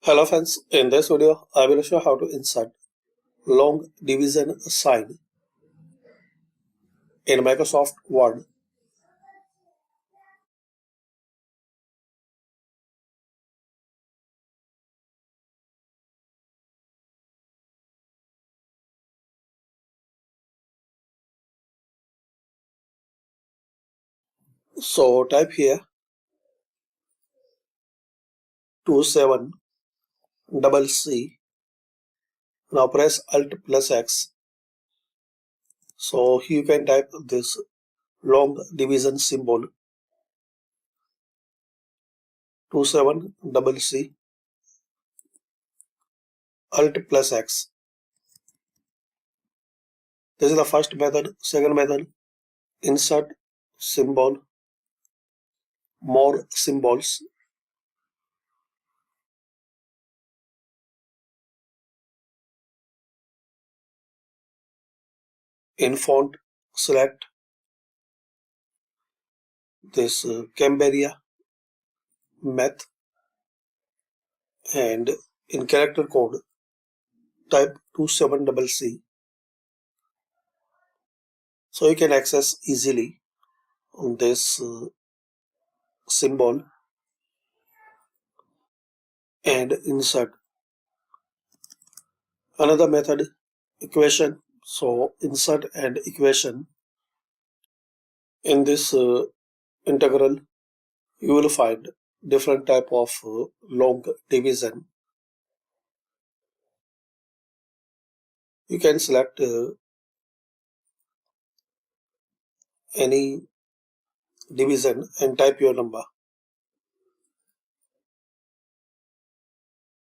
Hello friends, in this video I will show how to insert long division sign in Microsoft Word. So type here 27CC. Now press Alt plus X. So you can type this long division symbol 27CC Alt plus X. This is the first method. Second method, insert symbol, more symbols. In font, select this Camberia math, and in character code type 27CC. So you can access easily on this symbol and insert. Another method, equation. So insert and equation. In this integral you will find different type of long division. You can select any division and type your number.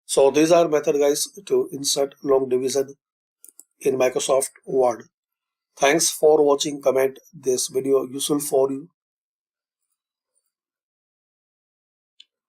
So these are method guys to insert long division in Microsoft Word. Thanks for watching. Comment this video useful for you.